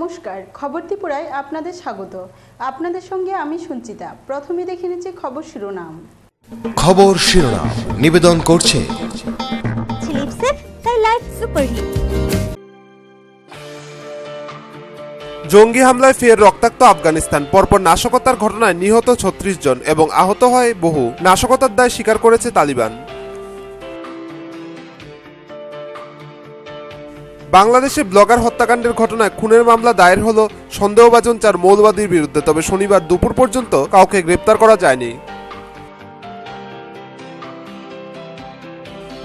নমস্কার, খবর ত্রিপুরায় আপনাদের স্বাগত। আপনাদের সঙ্গে আমি সঞ্চিতা। প্রথমে দেখে নিচ্ছি খবর শিরোনাম। নিবেদন করছে লিপসেভ তাই লাইভ সুপারহিট। জঙ্গি হামলায় ফের রক্তাক্ত আফগানিস্তান। পরপর নাশকতার ঘটনায় নিহত ৩৬ জন এবং আহত হয় বহু। নাশকতার দায় স্বীকার করেছে তালিবান। বাংলাদেশে ব্লগার হত্যাকাণ্ডের ঘটনায় খুনের মামলা দায়ের হলো সন্দেহভাজন ৪ মৌলবাদীর বিরুদ্ধে। তবে শনিবার দুপুর পর্যন্ত কাউকে গ্রেপ্তার করা যায়নি।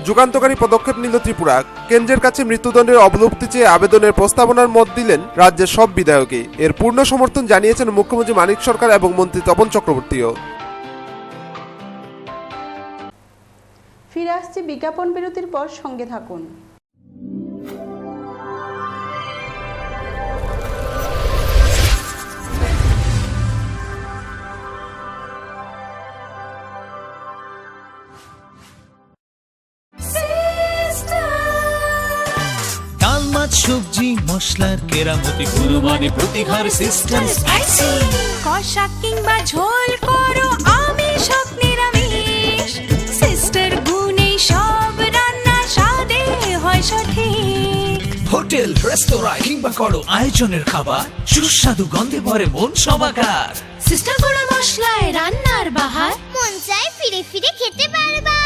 যুগান্তকারী পদক্ষেপ নিল ত্রিপুরা। কেন্দ্রের কাছে মৃত্যুদণ্ডের অবলুপ্তি চেয়ে আবেদনের প্রস্তাবনার মত দিলেন রাজ্যের সব বিধায়কই। এর পূর্ণ সমর্থন জানিয়েছেন মুখ্যমন্ত্রী মানিক সরকার এবং মন্ত্রী তপন চক্রবর্তীও। ফিরে আসছি বিজ্ঞাপন বিরতির পর, সঙ্গে থাকুন। সবজি মশলার কেরামতি গুণমানে প্রতিঘর সিস্টেম স্পাইসি। কষা কিংবা ঝোল করো আমিষ হোক নিরামিষ, সিস্টার গুণে সব রান্না স্বাদে হয় সঠিক। হোটেল রেস্তোরাঁ কিংবা করো আয়োজনের খাবার, সুস্বাদু গন্ধে ভরে মন সবাকার। সিস্টার গুঁড়া মশলায় রান্নার বাহার, মন চায় ফিরে ফিরে খেতে পারবা।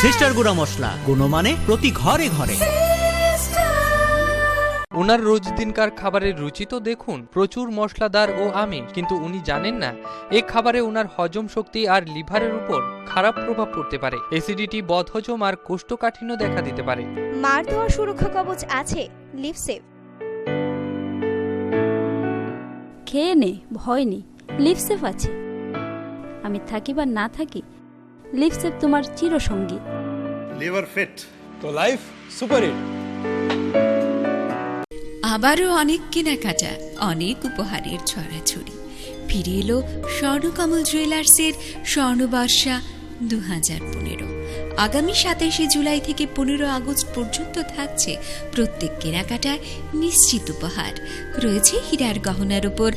সিস্টার গুঁড়া মশলা, গুণমানে প্রতি ঘরে ঘরে। ওনার রোজ দিনকার খাবারের রুচি তো দেখুন, প্রচুর মশলাদার ও আমিষ, কিন্তু উনি জানেন না এই খাবারে ওনার হজম শক্তি আর লিভারের উপর খারাপ প্রভাব পড়তে পারে। অ্যাসিডিটি, বদহজম আর কোষ্ঠকাঠিন্য দেখা দিতে পারে। মার দেওয়া সুরক্ষা কবচ আছে লিপসেভ। খেয়ে নে, ভয় নেই, লিপসেভ আছে। আমি থাকি বা না থাকি, লিপসেভ তোমার চিরসঙ্গী। লিভার ফিট তো লাইফ সুপার হিট। আবারও অনেক কেনাকাটা, অনেক উপহারের ছড়াছড়ি। ফিরে এলো স্বর্ণকমল জুয়েলার্সের স্বর্ণবর্ষা 2015। আগামী 27শে জুলাই থেকে 15 আগস্ট পর্যন্ত থাকছে প্রত্যেক কেনাকাটায় নিশ্চিত উপহার। রয়েছে হীরার গহনার উপর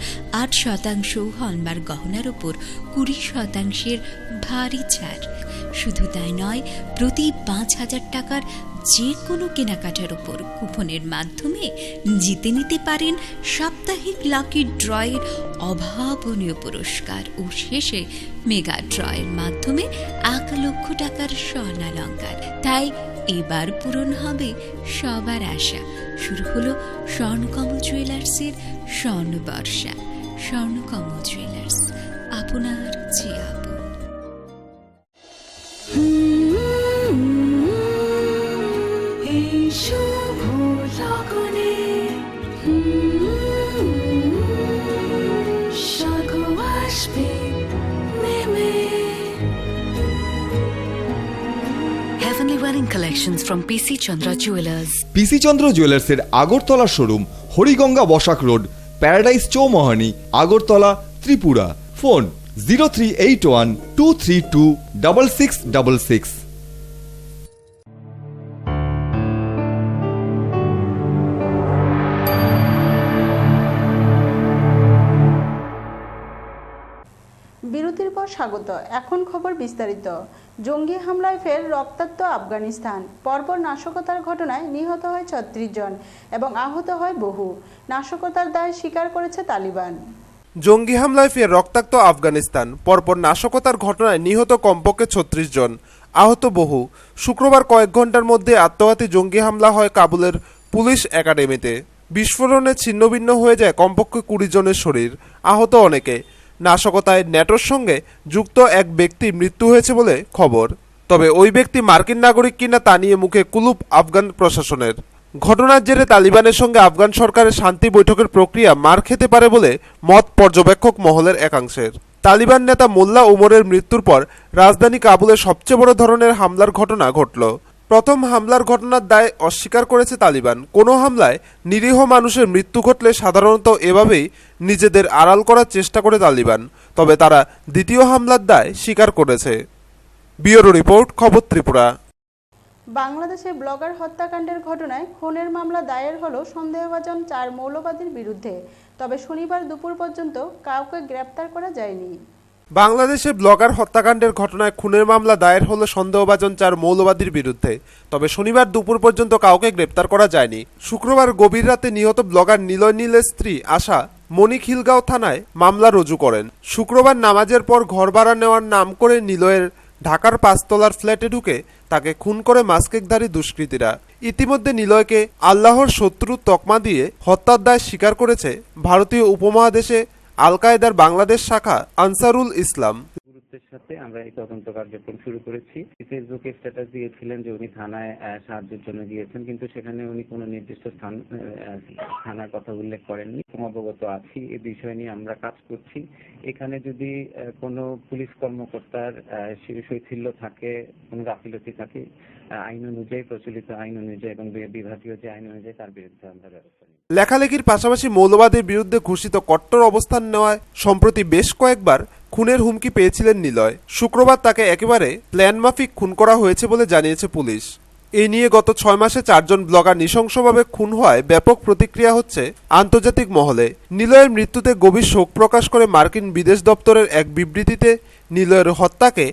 8%, হলমার্ক গহনার উপর 20% ভারী ছাড়। শুধু তাই নয়, প্রতি 5,000 টাকার যে কোনো কেনাকাটার উপর কুপনের মাধ্যমে জিতে নিতে পারেন সাপ্তাহিক লাকি ড্রয়ের অভাবনীয় পুরস্কার ও শেষে মেগা ড্রয়ের মাধ্যমে 1 লক্ষ টাকার স্বর্ণালঙ্কার। তাই এবার পূরণ হবে সবার আশা। শুরু হলো স্বর্ণকমল জুয়েলার্সের স্বর্ণবর্ষা। স্বর্ণকমল জুয়েলার্স, আপনার যে আপন। Heavenly wedding collections from PC Chandra Jewelers. PC Chandra Jewelers এর Agartala showroom, Hariganga Basak road, paradise Chowmuhani, Agartala, Tripura. Phone 038123266666। বিরতির পর স্বাগত। এখন খবর বিস্তারিত। জঙ্গি হামলায় ফের রক্তাক্ত আফগানিস্তান। পরপর নাশকতার ঘটনায় নিহত হয় ৩৬ জন এবং আহত হয় বহু। নাশকতার দায় স্বীকার করেছে তালিবান। জঙ্গি হামলায় ফের রক্তাক্ত আফগানিস্তান। পরপর নাশকতার ঘটনায় নিহত কমপক্ষে ৩৬ জন, আহত বহু। শুক্রবার কয়েক ঘন্টার মধ্যে আত্মঘাতী জঙ্গি হামলা হয় কাবুলের পুলিশ একাডেমিতে। বিস্ফোরণে ছিন্নভিন্ন হয়ে যায় কমপক্ষে ২০ জনের শরীর, আহত অনেকে। নাশকতায় ন্যাটোর সঙ্গে যুক্ত এক ব্যক্তির মৃত্যু হয়েছে বলে খবর। তবে ওই ব্যক্তি মার্কিন নাগরিক কিনা তা নিয়ে মুখে কুলুপ আফগান প্রশাসনের। ঘটনার জেরে তালিবানের সঙ্গে আফগান সরকারের শান্তি বৈঠকের প্রক্রিয়া মার খেতে পারে বলে মত পর্যবেক্ষক মহলের একাংশের। তালিবান নেতা মোল্লা উমরের মৃত্যুর পর রাজধানী কাবুলে সবচেয়ে বড় ধরনের হামলার ঘটনা ঘটল। প্রথম হামলার ঘটনার দায় অস্বীকার করেছে তালিবান। কোনো হামলায় নিরীহ মানুষের মৃত্যু ঘটলে সাধারণত এভাবেই নিজেদের আড়াল করার চেষ্টা করে তালিবান। তবে তারা দ্বিতীয় হামলার দায় স্বীকার করেছে। ব্যুরো রিপোর্ট, খবর ত্রিপুরা। বাংলাদেশে ব্লগার হত্যাকাণ্ডের ঘটনায় খুনের মামলা দায়ের হলো সন্দেহভাজন 4 মৌলবাদীর বিরুদ্ধে। তবে শনিবার দুপুর পর্যন্ত কাউকে গ্রেপ্তার করা যায়নি। বাংলাদেশে ব্লগার হত্যাকাণ্ডের ঘটনায় খুনের মামলা দায়ের হলো সন্দেহভাজন 4 মৌলবাদীর বিরুদ্ধে। তবে শনিবার দুপুর পর্যন্ত কাউকে গ্রেপ্তার করা যায়নি। শুক্রবার গভীর রাতে নিহত ব্লগার নিলয় নীলের স্ত্রী আশা মনিক হিলগাঁও থানায় মামলা রুজু করেন। শুক্রবার নামাজের পর ঘর ভাড়া নেওয়ার নাম করে নিলয়ের ঢাকার 5 তলার ফ্ল্যাটে ঢুকে তাকে খুন করে মাস্কেকধারী দুষ্কৃতীরা। ইতিমধ্যে নিলয়কে আল্লাহর শত্রু তকমা দিয়ে হত্যার দায় স্বীকার করেছে ভারতীয় উপমহাদেশে আল কায়েদার বাংলাদেশ শাখা আনসারুল ইসলাম। গুরুত্বের সাথে আমরা এই তদন্ত কার্যক্রম শুরু করেছি। ফেসবুকে স্ট্যাটাস দিয়েছিলেন যে উনি থানায় সাহায্যের জন্য গিয়েছেন, কিন্তু সেখানে উনি কোনো নির্দিষ্ট থানার কথা উল্লেখ করেননি। অবগত আছি এ বিষয় নিয়ে আমরা কাজ করছি। এখানে যদি কোনো পুলিশ কর্মকর্তার শৈথিল্য থাকে, কোনো গাফিলতি থাকে, আইন অনুযায়ী, প্রচলিত আইন অনুযায়ী এবং বিভাগীয় যে আইন অনুযায়ী তার বিরুদ্ধে আমরা ব্যবস্থা নিই। লেখালেখির পাশাপাশি মৌলবাদের বিরুদ্ধে ঘোষিত কট্টর অবস্থান নেওয়ায় সম্প্রতি বেশ কয়েকবার খুনের হুমকি পেয়েছিলেন নিলয়। শুক্রবার তাকে একেবারে প্ল্যানমাফিক খুন করা হয়েছে বলে জানিয়েছে পুলিশ। এই নিয়ে গত 6 মাসে 4 জন ব্লগার নৃশংসভাবে খুন হওয়ায় ব্যাপক প্রতিক্রিয়া হচ্ছে আন্তর্জাতিক মহলে। নিলয়ের মৃত্যুতে গভীর শোক প্রকাশ করে মার্কিন বিদেশ দপ্তরের এক বিবৃতিতে নিলয়ের হত্যাকে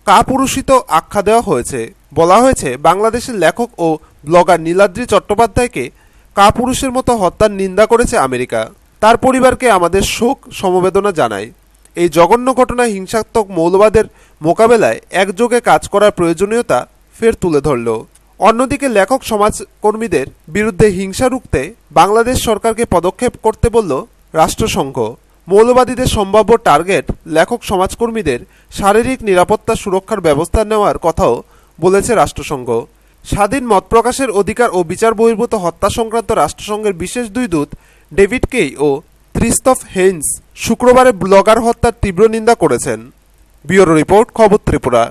কাপুরুষিত আখ্যা দেওয়া হয়েছে। বলা হয়েছে, বাংলাদেশের লেখক ও ব্লগার নীলাদ্রি চট্টোপাধ্যায়কে কাপুরুষের মতো হত্যার নিন্দা করেছে আমেরিকা। তার পরিবারকে আমাদের শোক সমবেদনা জানাই। এই জঘন্য ঘটনায় হিংসাত্মক মৌলবাদের মোকাবেলায় একযোগে কাজ করার প্রয়োজনীয়তা ফের তুলে ধরল। অন্যদিকে লেখক সমাজকর্মীদের বিরুদ্ধে হিংসা রুখতে বাংলাদেশ সরকারকে পদক্ষেপ করতে বলল রাষ্ট্রসংঘ। মৌলবাদীদের সম্ভাব্য টার্গেট লেখক সমাজকর্মীদের শারীরিক নিরাপত্তা সুরক্ষার ব্যবস্থা নেওয়ার কথাও বলেছে রাষ্ট্রসংঘ। স্বাধীন মত প্রকাশের অধিকার ও বিচার বহির্ভূত হত্যা সংক্রান্ত রাষ্ট্রসংঘের বিশেষ 2 দূত ডেভিড কেই ও ক্রিস্তফ হেইন্স শুক্রবারে ব্লগার হত্যার তীব্র নিন্দা করেছেন। ব্যুরো রিপোর্ট, খবর ত্রিপুরা।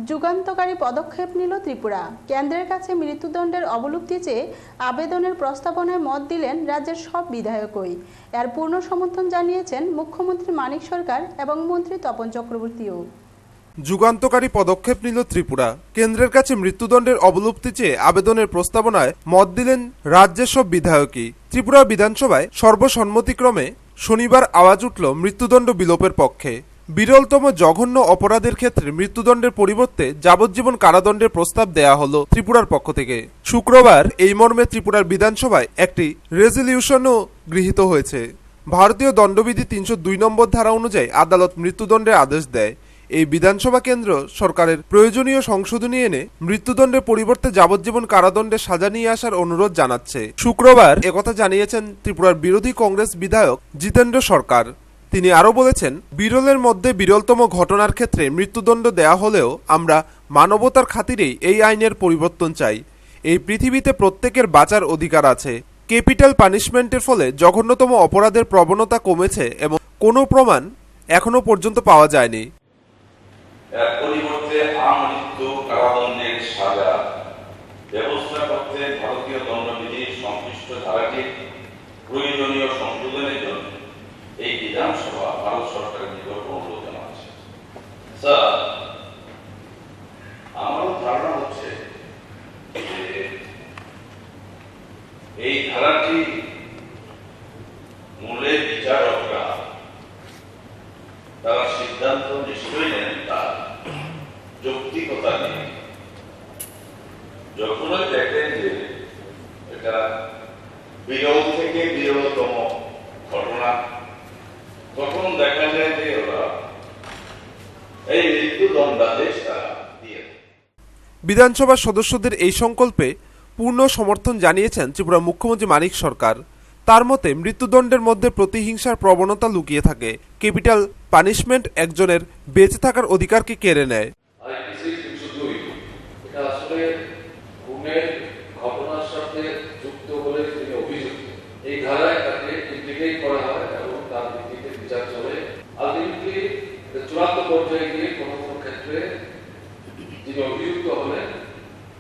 যুগান্তকারী পদক্ষেপ নিল ত্রিপুরা। কেন্দ্রের কাছে মৃত্যুদণ্ডের অবলুপ্তি চেয়ে আবেদনের প্রস্তাবনায় মত দিলেন রাজ্যের সব বিধায়কই। এর পূর্ণ সমর্থন জানিয়েছেন মুখ্যমন্ত্রী মানিক সরকার এবং মন্ত্রী তপন চক্রবর্তীও। যুগান্তকারী পদক্ষেপ নিল ত্রিপুরা। কেন্দ্রের কাছে মৃত্যুদণ্ডের অবলুপ্তি চেয়ে আবেদনের প্রস্তাবনায় মত দিলেন রাজ্যের সব বিধায়কই। ত্রিপুরা বিধানসভায় সর্বসম্মতিক্রমে শনিবার আওয়াজ উঠল মৃত্যুদণ্ড বিলোপের পক্ষে। বিরলতম জঘন্য অপরাধের ক্ষেত্রে মৃত্যুদণ্ডের পরিবর্তে যাবজ্জীবন কারাদণ্ডের প্রস্তাব দেয়া হলো ত্রিপুরার পক্ষ থেকে। শুক্রবার এই মর্মে ত্রিপুরার বিধানসভায় একটি রেজলিউশনও গৃহীত হয়েছে। ভারতীয় দণ্ডবিধি 302 নম্বর ধারা অনুযায়ী আদালত মৃত্যুদণ্ডের আদেশ দেয়। এই বিধানসভা কেন্দ্র সরকারের প্রয়োজনীয় সংশোধনী এনে মৃত্যুদণ্ডের পরিবর্তে যাবজ্জীবন কারাদণ্ডের সাজা নিয়ে আসার অনুরোধ জানাচ্ছে। শুক্রবার একথা জানিয়েছেন ত্রিপুরার বিরোধী কংগ্রেস বিধায়ক জিতেন্দ্র সরকার। তিনি আরও বলেছেন, বিরলের মধ্যে বিরলতম ঘটনার ক্ষেত্রে মৃত্যুদণ্ড দেয়া হলেও আমরা মানবতার খাতিরেই এই আইনের পরিবর্তন চাই। এই পৃথিবীতে প্রত্যেকের বাঁচার অধিকার আছে। ক্যাপিটাল পানিশমেন্টের ফলে জঘন্যতম অপরাধের প্রবণতা কমেছে এবং কোনো প্রমাণ এখনো পর্যন্ত পাওয়া যায়নি। এর পরিবর্তে আমৃত্যু কারাদণ্ডের সাজা ব্যবস্থা করতে ভারতীয় দণ্ডবিধির সংশ্লিষ্ট ধারাটির প্রয়োজনীয় সংশোধনের জন্য এই বিধানসভা ভারত সরকারের নিকট অনুরোধ জানাচ্ছে। স্যার, আমার ধারণা হচ্ছে যে এই ধারাটি মূলে বিচারকরা তারা সিদ্ধান্ত নিশ্চয়ই নেন তার যৌক্তিকতা নিয়ে। যখনই দেখেন যে এটা বিরল থেকে বিরলতম ঘটনা, তখন দেখা যায় যে ওরা এই মৃত্যুদণ্ডাদেশ তারা দিয়ে। বিধানসভার সদস্যদের এই সংকল্পে পূর্ণ সমর্থন জানিয়েছেন ত্রিপুরা মুখ্যমন্ত্রী মানিক সরকার। তার মতে, মৃত্যুদণ্ডের মধ্যে প্রতিহিংসার প্রবণতা লুকিয়ে থাকে। ক্যাপিটাল পানিশমেন্ট একজনের বেঁচে থাকার অধিকারকে কেড়ে নেয়। এটা আসলে খুনের ঘটনার সাথে যুক্ত বলে তিনি অভিযুক্ত। এই ধারায় তাকে ইমপ্লিকেট করা হয় এবং তার ভিত্তিতে বিচার চলে। আলটিমেটলি চূড়ান্ত পর্যায়ে গিয়ে কোনো কোনো ক্ষেত্রে যিনি অভিযুক্ত হলেন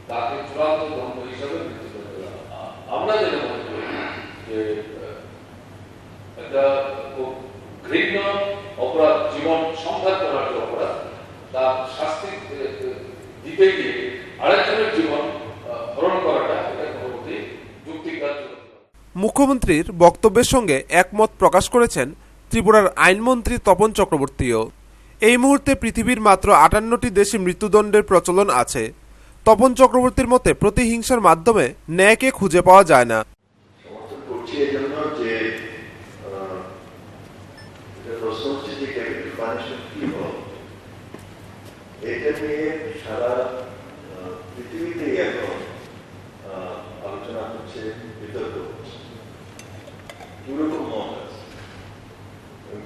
তাকে চূড়ান্ত দণ্ড হিসাবে মৃত্যুদণ্ড দেওয়া। আমরা যেটা মনে করি যে একটা খুব ঘৃণ্য অপরাধ, জীবন সংঘাত করার যে অপরাধ, তার শাস্তি দিতে গিয়ে আরেকজন মুখ্যমন্ত্রীর বক্তব্যের সঙ্গে একমত প্রকাশ করেছেন ত্রিপুরার আইনমন্ত্রী তপন চক্রবর্তীও। এই মুহূর্তে পৃথিবীর মাত্র 58টি দেশে মৃত্যুদণ্ডের প্রচলন আছে। তপন চক্রবর্তীর মতে প্রতিহিংসার মাধ্যমে ন্যায়কে খুঁজে পাওয়া যায় না। এটা নিয়ে সারা পৃথিবীতে এখন আলোচনা হচ্ছে, বিতর্ক হচ্ছে, দুরকম মত আছে।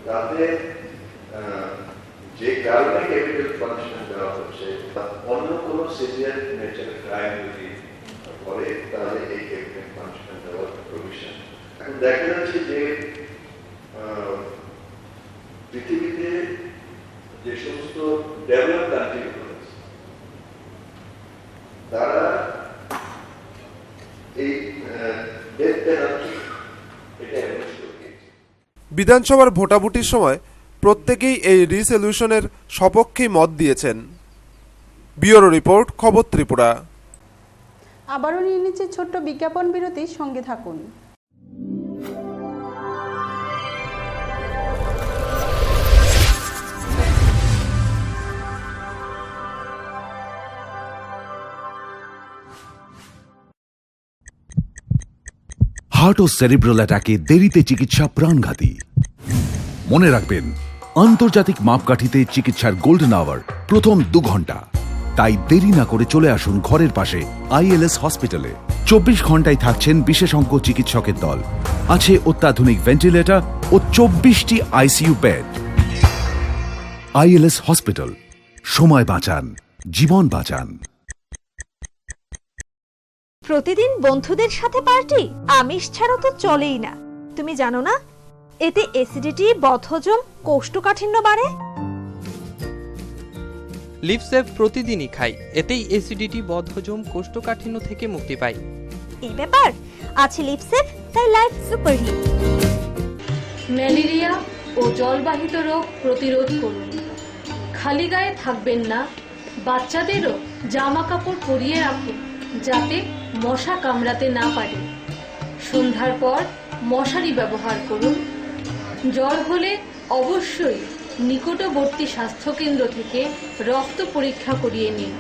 তাদের যে কারণে ক্যাপিটাল পানিশমেন্ট দেওয়া হচ্ছে, অন্য কোনো সিভিয়ার নেচারের ক্রাইম যদি করে তাহলে এই ক্যাপিটাল পানিশমেন্ট দেওয়ার প্রভিশন। এখন দেখা যাচ্ছে যে পৃথিবীতে যে সমস্ত ডেভেলপ কান্ট্রিগুলো আছে তারা এই ডেথ পেনাল্টি এটা অ্যাভয়েড করে। বিধানসভার ভোটাভুটির সময় প্রত্যেকেই এই রিসলিউশনের সপক্ষেই মত দিয়েছেন। ব্যুরো রিপোর্ট, খবর ত্রিপুরা। আবারও নিয়ে নিচ্ছে ছোট্ট বিজ্ঞাপন বিরতির সঙ্গে থাকুন। হার্ট ও সেরিব্রাল অ্যাটাকে দেরিতে চিকিৎসা প্রাণঘাতী। মনে রাখবেন, আন্তর্জাতিক মাপকাঠিতে চিকিৎসার গোল্ডেন আওয়ার প্রথম 2 ঘন্টা। তাই দেরি না করে চলে আসুন ঘরের পাশে আইএলএস হসপিটালে। 24 ঘন্টায় থাকছেন বিশেষজ্ঞ চিকিৎসকের দল। আছে অত্যাধুনিক ভেন্টিলেটর ও 24টি আইসিইউ বেড। আইএলএস হসপিটাল, সময় বাঁচান, জীবন বাঁচান। প্রতিদিন বন্ধুদের সাথে পার্টি, আমিষ ছাড়া তো চলেই না। তুমি জানো না এতে অ্যাসিডিটি, বদহজম, কোষ্ঠকাঠিন্য বাড়ে। লিভসেভ প্রতিদিনই খাই, এতেই অ্যাসিডিটি, বদহজম, কোষ্ঠকাঠিন্য থেকে মুক্তি পাই। এই ব্যাপার আছে লিভসেভ, তাই লাইফ সুপারহিট। ম্যালেরিয়া ও জলবাহিত রোগ প্রতিরোধ করুন। খালি গায়ে থাকবেন না, বাচ্চাদেরও জামা কাপড় পরিয়ে রাখুন যাতে মশা কামড়াতে না পারে। সন্ধ্যার পর মশারি ব্যবহার করুন। জ্বর হলে অবশ্যই নিকটবর্তী স্বাস্থ্যকেন্দ্র থেকে রক্ত পরীক্ষা করিয়ে নিন।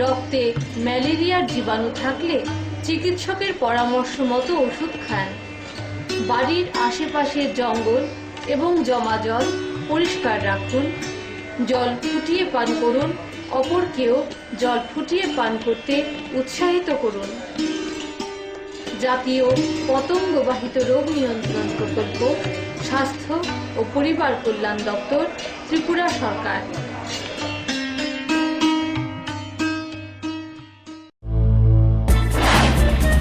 রক্তে ম্যালেরিয়ার জীবাণু থাকলে চিকিৎসকের পরামর্শ মতো ওষুধ খান। বাড়ির আশেপাশে জঙ্গল এবং জমা জল পরিষ্কার রাখুন। জল ফুটিয়ে পান করুন, অপরকেও জল ফুটিয়ে পান করতে উৎসাহিত করুন। জাতীয় পতঙ্গবাহিত রোগ নিয়ন্ত্রণ প্রকল্প, স্বাস্থ্য ও পরিবার কল্যাণ দপ্তর, ত্রিপুরা সরকার।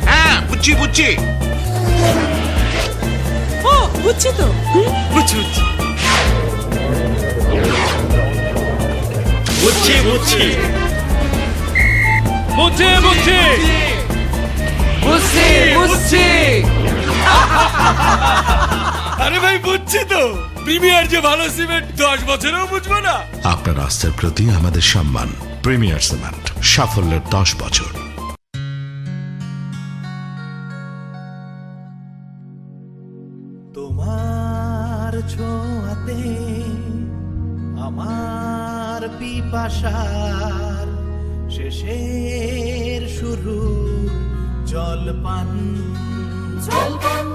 হ্যাঁ, বুঝছি বুঝছি। ও বুঝছি তো, বুঝছি বুঝছি বুঝছি বুঝছি বুঝছি বুঝছি বুঝছি বুঝছি। আরে ভাই বুঝছি তো, প্রিমিয়ার যে ভালো সিমেন্ট 10 বছরেও বুঝবো না। আপনার আস্থার প্রতি আমাদের সম্মান। প্রিমিয়ার সিমেন্ট, সাফল্যের 10 বছর। তোমার ছোঁয়াতে আমার পিপাসার শেষের শুরু জলপান জলপান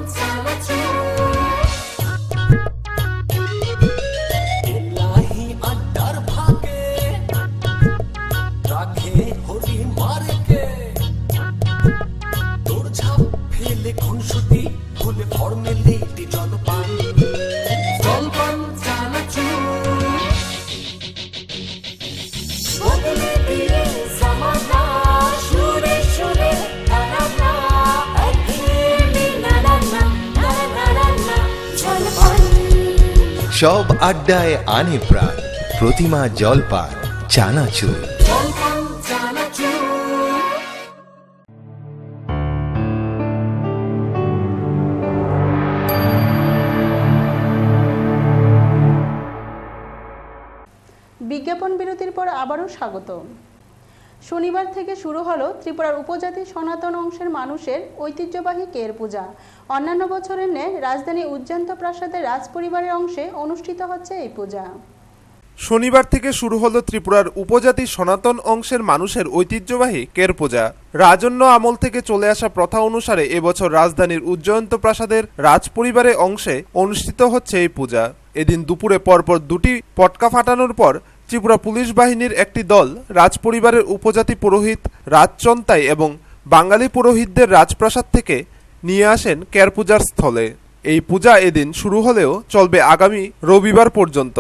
এলাহি আড্ডার ভাগে রাখে হরি মারকে তোর ঝাপ ফেলে খুনসুটি ভুলে ফর্মেলিটি জলপান জলপান চানাচুর বদলে দিয়ে সমানা সুরে সুরে নানা একদিনে নানা নানা জলপান। সব আড্ডায় আনে প্রাণ প্রতিমা জলপান চানাচুর। জলপান চানাচুর। বিজ্ঞাপন বিরতির পর আবারও স্বাগত। শনিবার থেকে শুরু হলো ত্রিপুরার উপজাতি সনাতন অংশের মানুষের ঐতিহ্যবাহী কের পূজা। অন্যান্য বছরের ন্যায় রাজধানী উজ্জয়ন্ত প্রাসাদের রাজপরিবারের অংশে অনুষ্ঠিত হচ্ছে এই পূজা। শনিবার থেকে শুরু হলো ত্রিপুরার উপজাতি সনাতন অংশের মানুষের ঐতিহ্যবাহী কের পূজা। রাজন্য আমল থেকে চলে আসা প্রথা অনুসারে এবছর রাজধানীর উজ্জয়ন্ত প্রাসাদের রাজপরিবারের অংশে অনুষ্ঠিত হচ্ছে এই পূজা। এদিন দুপুরে পরপর দুটি পটকা ফাটানোর পর ত্রিপুরা পুলিশ বাহিনীর একটি দল রাজপরিবারের উপজাতি পুরোহিত রাজচন্তাই এবং বাঙালি পুরোহিতদের রাজপ্রাসাদ থেকে নিয়ে আসেন কের পূজার স্থলে। এই পূজা এদিন শুরু হলেও চলবে আগামী রবিবার পর্যন্ত।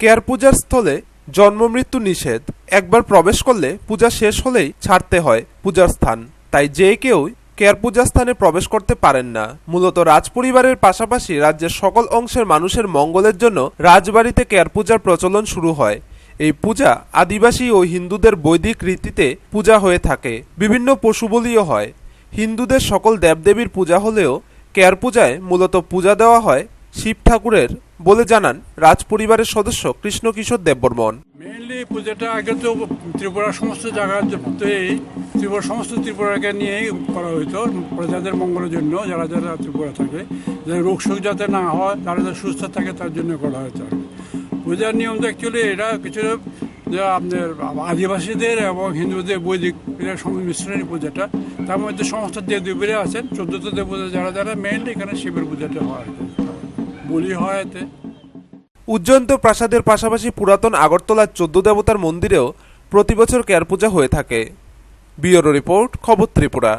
কেয়ার পূজার স্থলে জন্ম মৃত্যু নিষেধ, একবার প্রবেশ করলে পূজা শেষ হলেই ছাড়তে হয় পূজার স্থান, তাই যে কেউ কেয়ার পূজা স্থানে প্রবেশ করতে পারেন না। মূলত রাজপরিবারের পাশাপাশি রাজ্যের সকল অংশের মানুষের মঙ্গলের জন্য রাজবাড়িতে কেয়ার পূজার প্রচলন শুরু হয়। এই পূজা আদিবাসী ও হিন্দুদের বৈদিক রীতিতে পূজা হয়ে থাকে। বিভিন্ন পশু বলিও হয়। হিন্দুদের সকল দেবদেবীর পূজা হলেও কেয়ার পূজায় মূলত পূজা দেওয়া হয় শিব ঠাকুরের বলে জানান রাজপরিবারের সদস্য কৃষ্ণ কিশোর দেববর্মন। মেইনলি পূজাটা আগে তো ত্রিপুরার সমস্ত জায়গাতেই সমস্ত ত্রিপুরাকে নিয়েই করা হইতো, প্রজাদের মঙ্গলের জন্য। যারা যারা ত্রিপুরা থাকে, যারা রোগ শোক যাতে না হয়, তারা যাতে সুস্থ থাকে, তার জন্য করা হইতো। পূজার নিয়ম তো অ্যাকচুয়ালি এটা কিছু আপনার আদিবাসীদের এবং হিন্দুদের বৈদিক সংমিশ্রণের পূজাটা। তার মধ্যে সমস্ত দেবদেবীরা আছেন, 14টা দেবতা যারা যারা মেইনলি এখানে শিবের পূজাটা হয়, বলি হয় এতে। উজ্জয়ন্ত প্রাসাদের পাশাপাশি পুরাতন আগরতলার 14 দেবতার মন্দিরেও প্রতি বছর কেয়ার পূজা হয়ে থাকে। ব্যুরো রিপোর্ট, খবর ত্রিপুরা।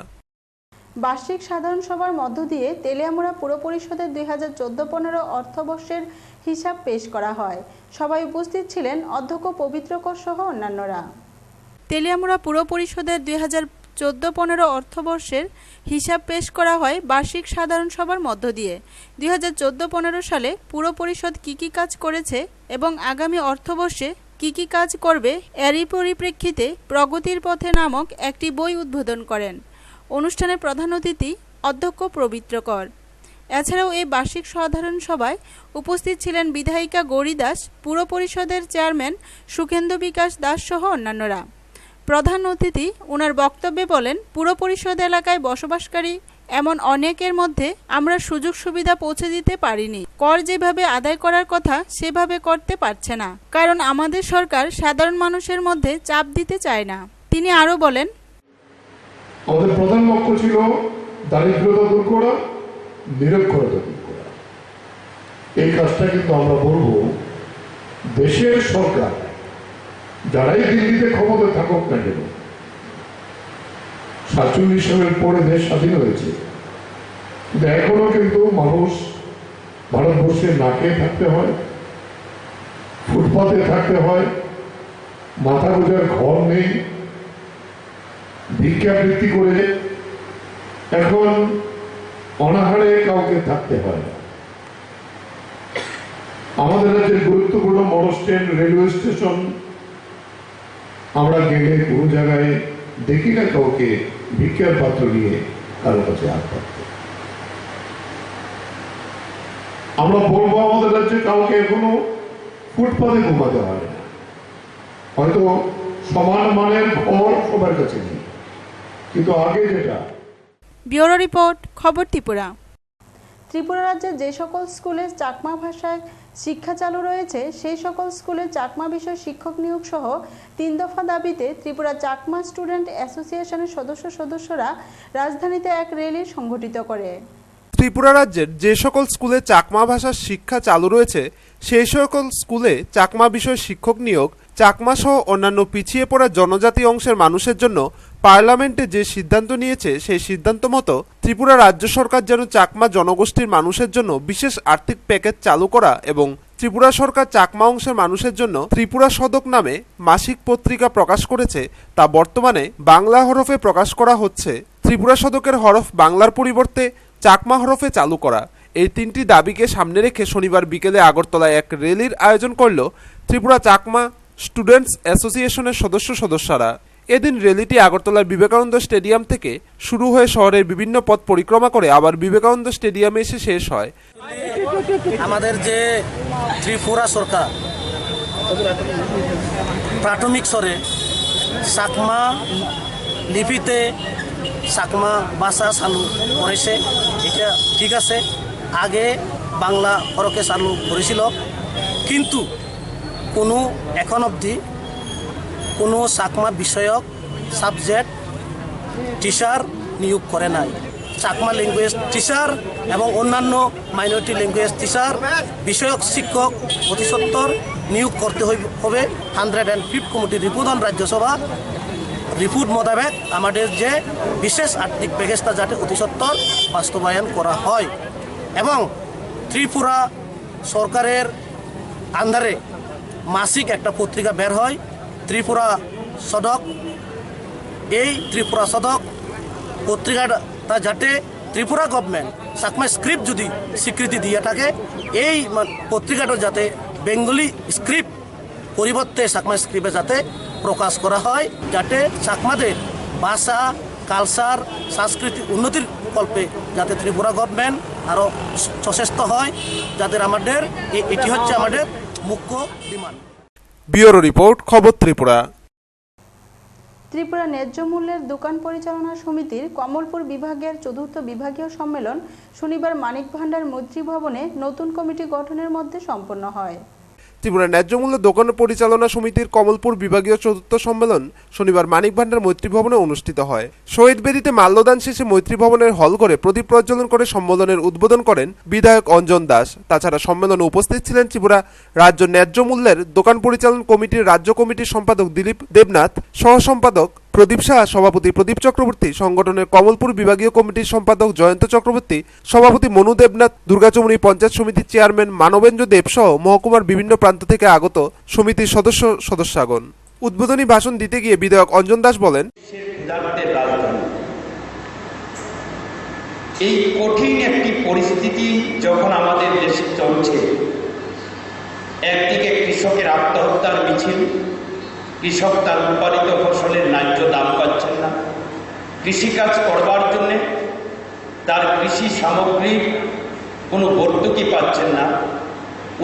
বার্ষিক সাধারণ সভার মধ্য দিয়ে তেলিয়ামুড়া পুর পরিষদের 2014-15 অর্থবর্ষের হিসাব পেশ করা হয়। সবাই উপস্থিত ছিলেন অধ্যক্ষ পবিত্র কর সহ অন্যান্যরা। তেলিয়ামুড়া পুর পরিষদের 2014-15 অর্থবর্ষের হিসাব পেশ করা হয় বার্ষিক সাধারণ সভার মধ্য দিয়ে। 2014-15 সালে পুর পরিষদ কী কী কাজ করেছে এবং আগামী অর্থবর্ষে কী কী কাজ করবে, এরই পরিপ্রেক্ষিতে প্রগতির পথে নামক একটি বই উদ্বোধন করেন। অনুষ্ঠানে প্রধান অতিথি অধ্যক্ষ পবিত্র কর। এছাড়াও এই বার্ষিক সাধারণ সভায় উপস্থিত ছিলেন বিধায়িকা গৌরী দাস, পুর পরিষদের চেয়ারম্যান সুখেন্দু বিকাশ দাস সহ অন্যান্যরা। প্রধান অতিথি ওনার বক্তব্যে বলেন, পুর পরিষদ এলাকায় বসবাসকারী এমন অনেকের মধ্যে আমরা সুযোগ সুবিধা পৌঁছে দিতে পারিনি। কর যেভাবে আদায় করার কথা সেভাবে করতে পারছে না, কারণ আমাদের সরকার সাধারণ মানুষের মধ্যে চাপ দিতে চায় না। তিনি আরও বলেন, আমাদের প্রধান লক্ষ্য ছিল দারিদ্রতা দূর করা, নিরক্ষরতা দূর করা। এই কাজটা কিন্তু আমরা বলবো দেশের সরকার যারাই দিল্লিতে ক্ষমতা থাকুক না কেন, 47 সালের পরে দেশ স্বাধীন হয়েছে, কিন্তু এখনো কিন্তু মানুষ ভারতবর্ষে না খেয়ে থাকতে হয়, ফুটপাতে থাকতে হয়, মাথা গোজার ঘর নেই, ভিক্ষাবৃত্তি করে এখন অনাহারে কাউকে থাকতে হয়। আমাদের রাজ্যের গুরুত্বপূর্ণ বড় স্ট্যান্ড, রেলওয়ে স্টেশন, আমরা গেলে কোনো জায়গায় দেখি না কাউকে ভিক্ষার পাত্র নিয়ে কারো কাছে হাত পাততে। আমরা বলবো আমাদের রাজ্যে কাউকে এখনো ফুটপাতে ঘুমাতে হয় না। হয়তো সমান মানের ঘর সবার কাছে নেই, কিন্তু আগে যেটা। ব্যুরো রিপোর্ট, খবর ত্রিপুরা। ত্রিপুরা রাজ্যে যে সকল স্কুলে চাকমা ভাষায় শিক্ষা চালু রয়েছে সেই সকল স্কুলে চাকমা বিষয় শিক্ষক নিয়োগ সহ 3 দফা দাবিতে ত্রিপুরা চাকমা স্টুডেন্ট অ্যাসোসিয়েশনের সদস্যরা রাজধানীতে এক র্যালি সংগঠিত করে। ত্রিপুরা রাজ্যের যে সকল স্কুলে চাকমা ভাষার শিক্ষা চালু রয়েছে সেই সকল স্কুলে চাকমা বিষয় শিক্ষক নিয়োগ, চাকমা সহ অন্যান্য পিছিয়ে পড়া জনজাতি অংশের মানুষের জন্য পার্লামেন্টে যে সিদ্ধান্ত নিয়েছে সেই সিদ্ধান্ত মতো ত্রিপুরা রাজ্য সরকার যেন চাকমা জনগোষ্ঠীর মানুষের জন্য বিশেষ আর্থিক প্যাকেজ চালু করা এবং ত্রিপুরা সরকার চাকমা অংশের মানুষের জন্য ত্রিপুরা সদক নামে মাসিক পত্রিকা প্রকাশ করেছে তা বর্তমানে বাংলা হরফে প্রকাশ করা হচ্ছে। ত্রিপুরা সদকের হরফ বাংলার পরিবর্তে চাকমা হরফে চালু করা, এই 3টি দাবিকে সামনে রেখে শনিবার বিকেলে আগরতলায় এক র্যালির আয়োজন করল ত্রিপুরা চাকমা স্টুডেন্টস অ্যাসোসিয়েশনের সদস্যরা। এদিন র্যালিটি আগরতলার বিবেকানন্দ স্টেডিয়াম থেকে শুরু হয়ে শহরের বিভিন্ন পথ পরিক্রমা করে আবার বিবেকানন্দ স্টেডিয়ামে এসে শেষ হয়। আমাদের যে ত্রিপুরা সরকার প্রাথমিক স্তরে চাকমা লিপিতে চাকমা ভাষা চালু করেছে, এটা ঠিক আছে। আগে বাংলা হরকে চালু করেছিল, কিন্তু কোনো এখন অবধি কোনো চাকমা বিষয়ক সাবজেক্ট টিচার নিয়োগ করে নাই। চাকমা ল্যাঙ্গুয়েজ টিচার এবং অন্যান্য মাইনরিটি ল্যাঙ্গুয়েজ টিচার বিষয়ক শিক্ষক অতি সত্বর নিয়োগ করতে হবে। 105 committee report on Rajya Sabha report মোতাবেক আমাদের যে বিশেষ আর্থিক প্যাকেজটা যাতে অতি সত্বর বাস্তবায়ন করা হয় এবং ত্রিপুরা সরকারের আন্ডারে মাসিক একটা পত্রিকা বের হয় ত্রিপুরা সদক। এই ত্রিপুরা সদক পত্রিকাটা যাতে ত্রিপুরা গভর্নমেন্ট চাকমা স্ক্রিপ্ট যদি স্বীকৃতি দিয়ে থাকে, এই পত্রিকাটা যাতে বেঙ্গলি স্ক্রিপ্ট পরিবর্তে চাকমা স্ক্রিপ্টে যাতে প্রকাশ করা হয়, যাতে চাকমাদের ভাষা কালচার সাংস্কৃতিক উন্নতির কল্পে যাতে ত্রিপুরা গভর্নমেন্ট আরও সচেষ্ট হয়, যাতে আমাদের এটি হচ্ছে আমাদের মুখ্য ডিমান্ড। ব্যুরো রিপোর্ট, খবর ত্রিপুরা। ত্রিপুরা ন্যায্য মূল্যের দোকান পরিচালনা সমিতির কমলপুর বিভাগের ৪র্থ বিভাগীয় সম্মেলন শনিবার মানিক ভান্ডার মৈত্রী ভবনে নতুন কমিটি গঠনের মধ্যে সম্পন্ন হয়। ত্রিপুরা ন্যায্য মূল্য দোকান পরিচালনা সমিতির কমলপুর বিভাগীয় ৪র্থ সম্মেলন শনিবার মানিক ভান্ডার মৈত্রী ভবনে অনুষ্ঠিত হয়। শহীদ বেদিতে মাল্যদান শেষে মৈত্রী ভবনের হল ঘরে প্রদীপ প্রজ্বলন করে সম্মেলনের উদ্বোধন করেন বিধায়ক অঞ্জন দাস। তাছাড়া সম্মেলনে উপস্থিত ছিলেন ত্রিপুরা রাজ্য ন্যায্য মূল্যের দোকান পরিচালন কমিটির রাজ্য কমিটির সম্পাদক দিলীপ দেবনাথ, সহ সম্পাদক প্রদীপ শাহ, সভাপতি প্রদীপ চক্রবর্তী, সংগঠনের কমলপুর বিভাগীয় কমিটির সম্পাদক জয়ন্ত চক্রবর্তী, সভাপতি মনু দেবনাথ, দুর্গাচমনি পঞ্চায়েত সমিতির চেয়ারম্যান মানবেন্দ্র দেব সহ মহকুমার বিভিন্ন প্রান্ত থেকে আগত সমিতির সদস্যগণ। উদ্বোধনী ভাষণ দিতে গিয়ে বিধায়ক অঞ্জন দাস বলেন, এই কঠিন একটি পরিস্থিতি যখন আমাদের দেশে চলছে, একদিকে কৃষকের আত্মহত্যার মিছিল, কৃষক তার উৎপাদিত ফসলের ন্যায্য দাম পাচ্ছেন না, কৃষিকাজ করবার জন্যে তার কৃষি সামগ্রীর কোনো ভর্তুকি পাচ্ছেন না,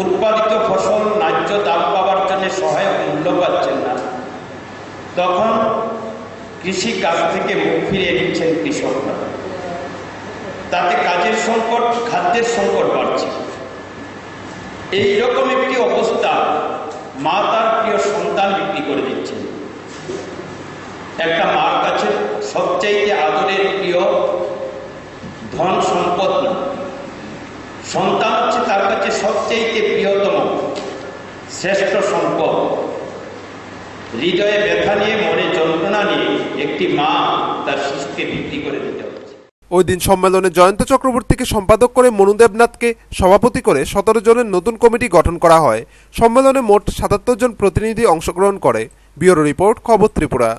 উৎপাদিত ফসল ন্যায্য দাম পাওয়ার জন্য সহায়ক মূল্য পাচ্ছেন না, তখন কৃষি কাজ থেকে মুখ ফিরিয়ে নিচ্ছেন কৃষকরা। তাতে কাজের সংকট, খাদ্যের সংকট বাড়ছে। এইরকম একটি অবস্থা মা তার প্রিয় সন্তান বিক্রি করে দিচ্ছেন। একটা মার কাছে সবচাইতে আদরের প্রিয় ধন সম্পদ না, সন্তান হচ্ছে তার কাছে সবচাইতে প্রিয়তম শ্রেষ্ঠ সম্পদ। হৃদয়ে ব্যথা নিয়ে, মনে যন্ত্রণা নিয়ে একটি মা তার শিশুকে বিক্রি করে দিতে হচ্ছে। ওই দিন সম্মেলনে জয়ন্ত চক্রবর্তীকে সম্পাদক করে মনু দেবনাথকে সভাপতি করে ১৭ জনের নতুন কমিটি গঠন করা হয়। সম্মেলনে মোট ৭৭ জন প্রতিনিধি অংশগ্রহণ করে। ব্যুরো রিপোর্ট, খবর ত্রিপুরা।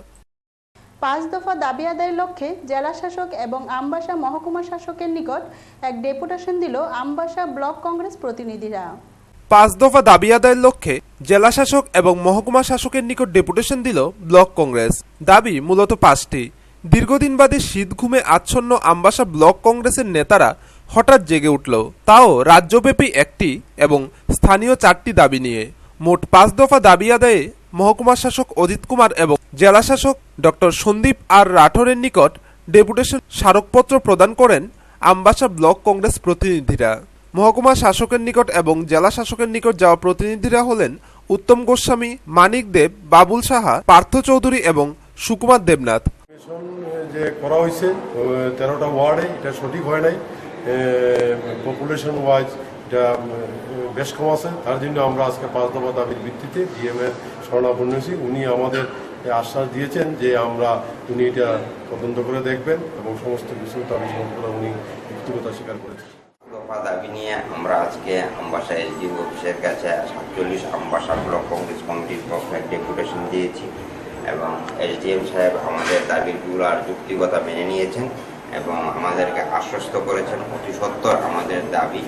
৫ দফা দাবি আদায়ের লক্ষ্যে জেলা শাসক এবং আমবাসা মহকুমা শাসকের নিকট এক ডেপুটেশন দিল আমবাসা ব্লক কংগ্রেস প্রতিনিধিরা। ৫ দফা দাবি আদায়ের লক্ষ্যে জেলা শাসক এবং মহকুমা শাসকের নিকট ডেপুটেশন দিল ব্লক কংগ্রেস। দাবি মূলত ৫টি। দীর্ঘদিন বাদে শীত ঘুমে আচ্ছন্ন আমবাসা ব্লক কংগ্রেসের নেতারা হঠাৎ জেগে উঠল, তাও রাজ্যব্যাপী একটি এবং স্থানীয় 4টি দাবি নিয়ে। মোট 5 দফা দাবি আদায়ে মহকুমা শাসক অজিত কুমার এবং জেলা শাসক ডক্টর সন্দীপ আর রাঠোরের নিকট ডেপুটেশন স্মারকপত্র প্রদান করেন আমবাসা ব্লক কংগ্রেস প্রতিনিধিরা। মহকুমা শাসকের নিকট এবং জেলা শাসকের নিকট যাওয়া প্রতিনিধিরা হলেন উত্তম গোস্বামী, মানিক দেব, বাবুল সাহা, পার্থ চৌধুরী এবং সুকুমার দেবনাথ। যে করা হয়েছে 13টা ওয়ার্ডে, এটা সঠিক হয় নাই। পপুলেশন ওয়াইজ এটা বেশ কম আছে। তার জন্য আমরা আজকে 5 দফা দাবির ভিত্তিতে ডিএম এর শরণাপন্ন হয়েছি। উনি আমাদের আশ্বাস দিয়েছেন যে উনি এটা তদন্ত করে দেখবেন এবং সমস্ত কিছু দাবি সমস্যা উনি ব্যক্তিগতা স্বীকার করেছেন। দফা দাবি নিয়ে আমরা আজকে আমবাসা এসডিও অফিসের কাছে 47 আমবাসা ব্লক কংগ্রেস কমিটির পক্ষে ডেপুটেশন দিয়েছি এবং এসডিএম সাহেব আমাদের দাবিগুলো আর যুক্তিকতা মেনে নিয়েছেন এবং আমাদেরকে আশ্বস্ত করেছেন অতি সত্বর আমাদের দাবি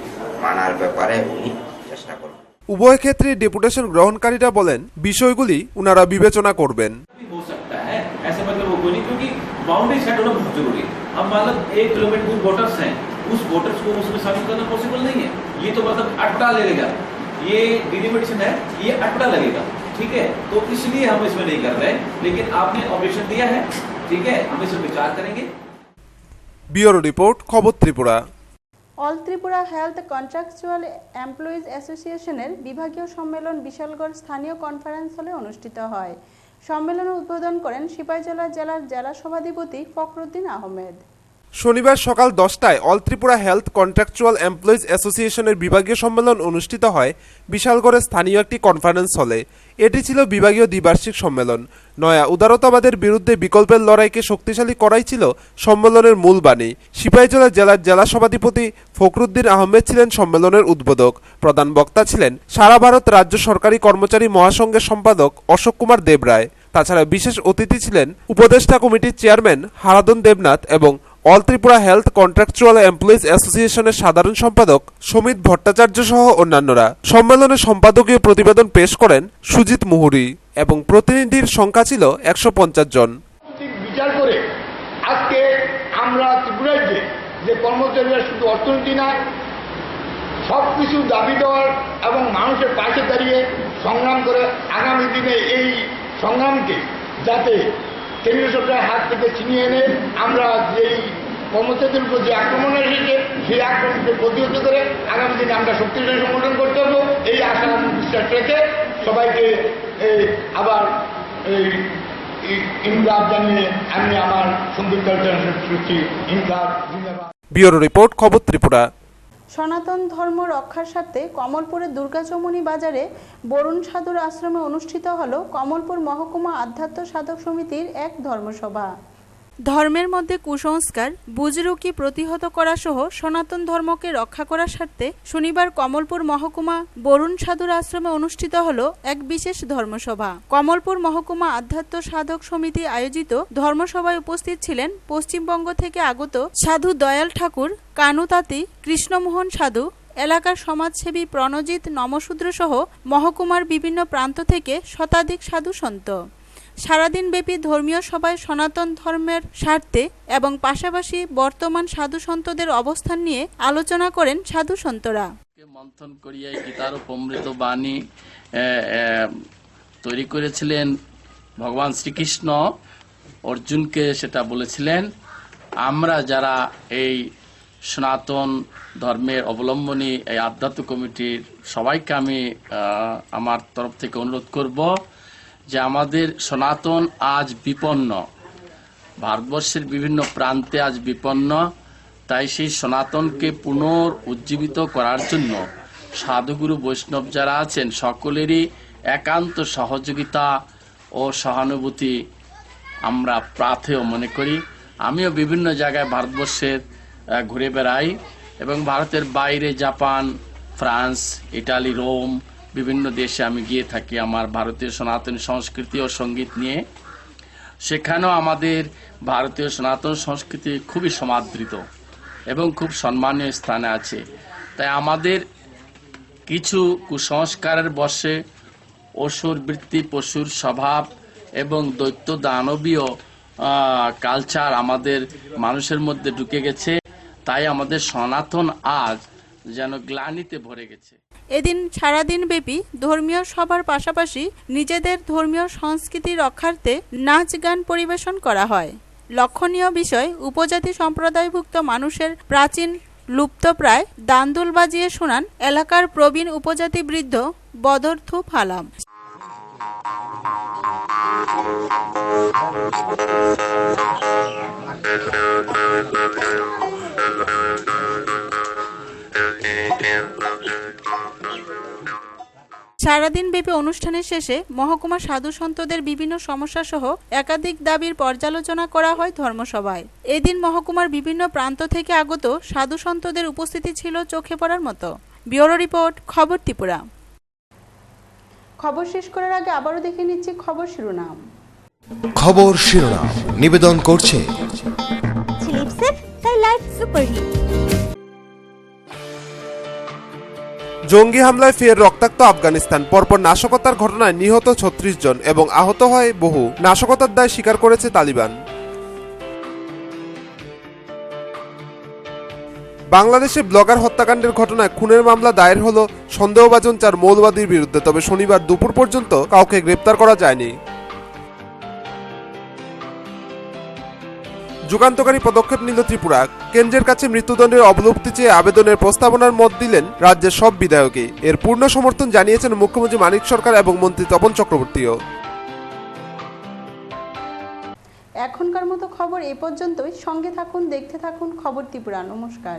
মানার ব্যাপারে উনি চেষ্টা করবেন। উভয় ক্ষেত্রে ডেপুটেশন গ্রহণকারীরা বলেন বিষয়গুলি উনারা বিবেচনা করবেন। बाउंड्री सेट होना बहुत जरूरी है। अब मतलब 1 किलोमीटर दूर वोटर्स हैं, उस वोटर्स को उसमें शामिल करना पॉसिबल नहीं है। ये तो मतलब अटपटा लगेगा, ये डिलिमिटेशन है, ये अटपटा लगेगा। ठीक है, तो इसलिए हम इसमें नहीं कर रहे, लेकिन आपने ऑब्जेक्शन दिया है, ठीक है, हम इस पर विचार करेंगे। ব্যুরো রিপোর্ট, খবর Tripura. All Tripura health contractual employees অ্যাসোসিয়েশনের বিভাগীয় সম্মেলন বিশালগড় স্থানীয় কনফারেন্স হলে অনুষ্ঠিত হয়। সম্মেলনে উদ্বোধন করেন সিপাহীজলা জেলার জেলা সভাধিপতি ফখরুদ্দিন আহমেদ। শনিবার সকাল 10টায় all Tripura health contractual employees অ্যাসোসিয়েশনের বিভাগীয় সম্মেলন অনুষ্ঠিত হয় বিশালগড়ের স্থানীয় একটি কনফারেন্স হলে। এটি ছিল বিভাগীয় দ্বিবার্ষিক সম্মেলন। নয়া উদারতাবাদের বিরুদ্ধে বিকল্পের লড়াইকে শক্তিশালী করাই ছিল সম্মেলনের মূল বাণী। সিপাহীজলা জেলার জেলা সভাধিপতি ফখরুদ্দিন আহমেদ ছিলেন সম্মেলনের উদ্বোধক। প্রধান বক্তা ছিলেন সারা ভারত রাজ্য সরকারি কর্মচারী মহাসংঘের সম্পাদক অশোক কুমার দেবরায়। তাছাড়া বিশেষ অতিথি ছিলেন উপদেষ্টা কমিটির চেয়ারম্যান হারাদন দেবনাথ এবং all Tripura health contractual employees অ্যাসোসিয়েশনের সাধারণ সম্পাদক সমিত ভট্টাচার্য সহ অন্যান্যরা। সম্মেলনে সম্পাদকীয় প্রতিবেদন পেশ করেন সুজিত মুহুরী এবং প্রতিনিধির সংখ্যা ছিল 150 জন। বিচার করে আজকে আমরা ত্রিপুরায় যে কর্মচারীরা শুধু অর্থনীতি না, সব কিছু দাবি দেওয়ার এবং মানুষের পাশে দাঁড়িয়ে সংগ্রাম করে আগামী দিনে এই সংগ্রামকে যাতে কেন্দ্রীয় সরকারের হাত থেকে ছিনিয়ে এনে আমরা যেই কর্মচারীদের উপর যে আক্রমণ এসেছে সেই আক্রমণকে প্রতিহত করে আগামী দিনে আমরা শক্তিশালী সংগঠন করতে পারবো, এই আশা বিশ্বাস রেখে সবাইকে আবার এই ইনকাম জানিয়ে আমি আমার সংগীত সৃষ্টি ইনকাম জিন্দাবাদ। ব্যুরো রিপোর্ট, খবর ত্রিপুরা। সনাতন ধর্ম রক্ষার স্বার্থে কমলপুরের দুর্গাচৌমুনি বাজারে বরুণ সাধুর আশ্রমে অনুষ্ঠিত হল কমলপুর মহকুমা আধ্যাত্ম সাধক সমিতির এক ধর্মসভা। ধর্মের মধ্যে কুসংস্কার বুজরুকি প্রতিহত করা সহ সনাতন ধর্মকে রক্ষা করার স্বার্থে শনিবার কমলপুর মহকুমা বরুণ সাধুর আশ্রমে অনুষ্ঠিত হল এক বিশেষ ধর্মসভা। কমলপুর মহকুমা আধ্যাত্ম সাধক সমিতি আয়োজিত ধর্মসভায় উপস্থিত ছিলেন পশ্চিমবঙ্গ থেকে আগত সাধু দয়াল ঠাকুর, কানুতাতি, কৃষ্ণমোহন সাধু, এলাকার সমাজসেবী প্রণজিৎ নমশূদ্র সহ মহকুমার বিভিন্ন প্রান্ত থেকে শতাধিক সাধু সন্ত। সারাদিনব্যাপী ধর্মীয় সভায় সনাতন ধর্মের স্বার্থে এবং পাশাপাশি বর্তমান সাধু সন্তদের অবস্থান নিয়ে আলোচনা করেন সাধু সন্তরা। মন্থন করিয়া গীতার অমৃত বাণী তৈরি করেছিলেন ভগবান শ্রীকৃষ্ণ। অর্জুনকে সেটা বলেছিলেন। আমরা যারা এই সনাতন ধর্মের অবলম্বনী এই আধ্যাত্ম কমিটির সবাইকে আমি আমার তরফ থেকে অনুরোধ করব যে আমাদের সনাতন আজ বিপন্ন, ভারতবর্ষের বিভিন্ন প্রান্তে আজ বিপন্ন। তাই সেই সনাতনকে পুনরুজ্জীবিত করার জন্য সাধুগুরু বৈষ্ণব যারা আছেন সকলেরই একান্ত সহযোগিতা ও সহানুভূতি আমরা প্রার্থেয় মনে করি। আমিও বিভিন্ন জায়গায় ভারতবর্ষের ঘুরে বেড়াই এবং ভারতের বাইরে জাপান, ফ্রান্স, ইটালি, রোম বিভিন্ন দেশে আমি গিয়ে থাকি আমার ভারতীয় সনাতনী সংস্কৃতি ও সঙ্গীত নিয়ে। সেখানেও আমাদের ভারতীয় সনাতন সংস্কৃতি খুবই সমাদৃত এবং খুব সম্মানীয় স্থানে আছে। তাই আমাদের কিছু কুসংস্কারের বশে অসুর বৃত্তি, পশুর স্বভাব এবং দৈত্য দানবীয় কালচার আমাদের মানুষের মধ্যে ঢুকে গেছে। তাই আমাদের সনাতন আজ যেন গ্লানিতে ভরে গেছে। এদিন সারাদিন ব্যাপী ধর্মীয় সভার পাশাপাশি নিজেদের ধর্মীয় সংস্কৃতি রক্ষার্থে নাচ গান পরিবেশন করা হয়। লক্ষণীয় বিষয়, উপজাতি সম্প্রদায়ভুক্ত মানুষের প্রাচীন লুপ্তপ্রায় দান্দুল বাজিয়ে শোনান এলাকার প্রবীণ উপজাতি বৃদ্ধ বদরথু ফালাম। সারাদিনব্যাপী অনুষ্ঠানের শেষে মহকুমা সাধু সন্তদের বিভিন্ন সমস্যা সহ একাধিক দাবির পর্যালোচনা করা হয় ধর্মসভায়। এদিন মহকুমার বিভিন্ন প্রান্ত থেকে আগত সাধু সন্তদের উপস্থিতি ছিল চোখে পড়ার মতো। ব্যুরো রিপোর্ট, খবর ত্রিপুরা। খবর শেষ করার আগে আবারও দেখে নিচ্ছি খবর শিরোনাম। খবর শিরোনাম নিবেদন করছে জঙ্গি হামলায় ফের রক্তাক্ত আফগানিস্তান। পরপর নাশকতার ঘটনায় নিহত 36 জন এবং আহত হয় বহু। নাশকতার দায় স্বীকার করেছে তালিবান। বাংলাদেশে ব্লগার হত্যাকাণ্ডের ঘটনায় খুনের মামলা দায়ের হলো সন্দেহভাজন 4 মৌলবাদীর বিরুদ্ধে, তবে শনিবার দুপুর পর্যন্ত কাউকে গ্রেপ্তার করা যায়নি। যুগান্তকারী পদক্ষেপ নিল ত্রিপুরা। কেন্দ্রের কাছে মৃত্যুদণ্ডের অবলুপ্তি চেয়ে আবেদনের প্রস্তাবনার মত দিলেন রাজ্যের সব বিধায়কই। এর পূর্ণ সমর্থন জানিয়েছেন মুখ্যমন্ত্রী মানিক সরকার এবং মন্ত্রী তপন চক্রবর্তীও। এখনকার মতো খবর এ পর্যন্তই। সঙ্গে থাকুন, দেখতে থাকুন খবর ত্রিপুরা। নমস্কার।